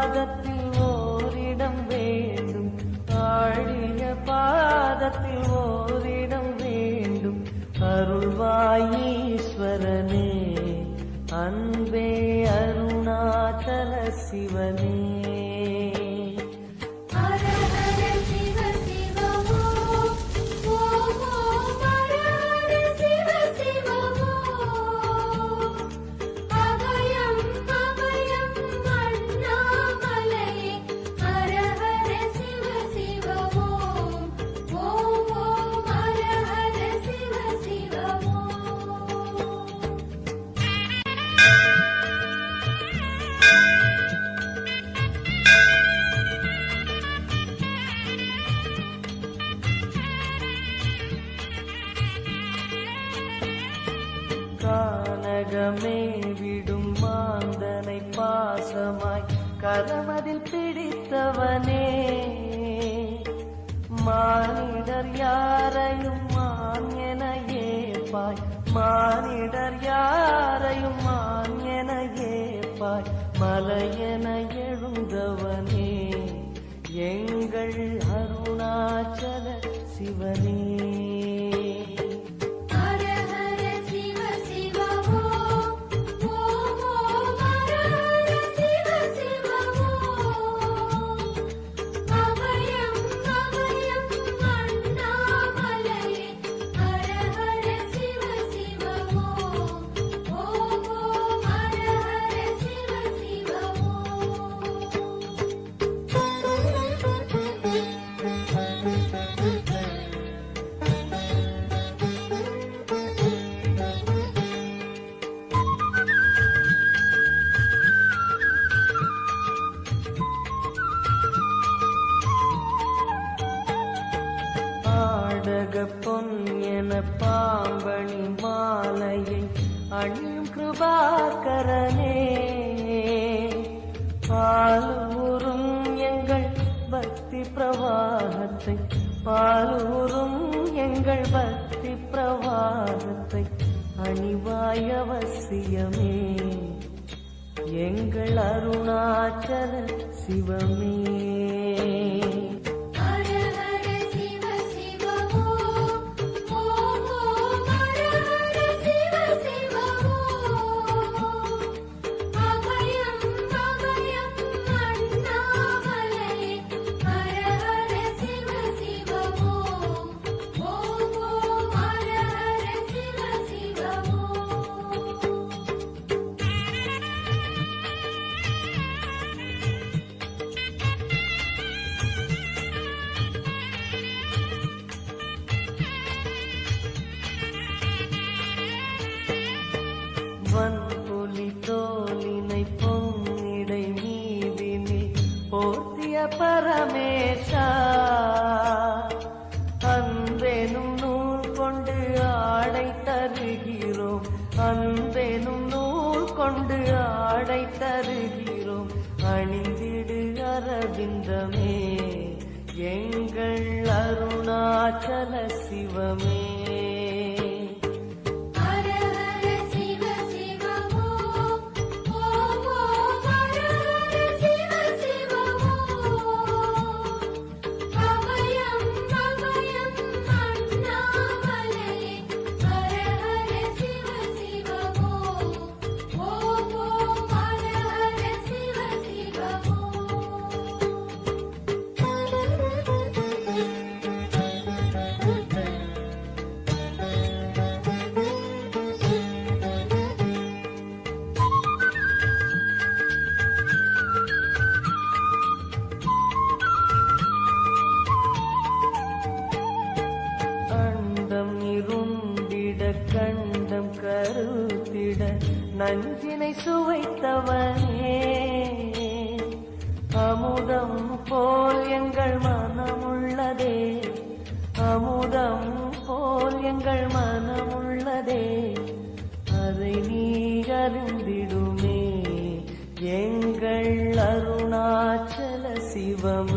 பாதத்தில் ஓரிடம் வேண்டும், ஆழிய பாதத்தில் ஓரிடம் வேண்டும். அருள்வாயீஸ்வரனே, அன்பே அருணாச்சல சிவனே. கானகமே விடும் மாந்தனை பாசமாய் கரமதில் பிடித்தவனே, மானிடர் யாரையும் மான் என ஏப்பாய், மானிடர் யாரையும் மான் என ஏப்பாய். மலையென எழுந்தவனே, எங்கள் அருணாச்சல சிவனே. பொன் என பாம்பணி மாலையை அணியும் கிருபாகரனே, பாலூரும் எங்கள் பக்தி பிரவாகத்தை, பாலூரும் எங்கள் பக்தி பிரவாகத்தை அணிவாய் அவசியமே, எங்கள் அருணாச்சல சிவமே. வன்புலி தோலினை பொன்னிடை மீதினில் போர்த்திய பரமேஷா, அன்பெனும் நூல் கொண்டு ஆடை தருகிறோம், அன்பெனும் நூல் கொண்டு ஆடை தருகிறோம். அணிந்திடு அரவிந்தமே, எங்கள் அருணாச்சல சிவமே. கண்டம் கருத்திட நஞ்சினை சுவைத்தவனே, அமுதம் போல் எங்கள் மனமுள்ளதே, அமுதம் போல் எங்கள் மனமுள்ளதே. அதை நீ அறிந்திடுமே, எங்கள் அருணாச்சல சிவம்.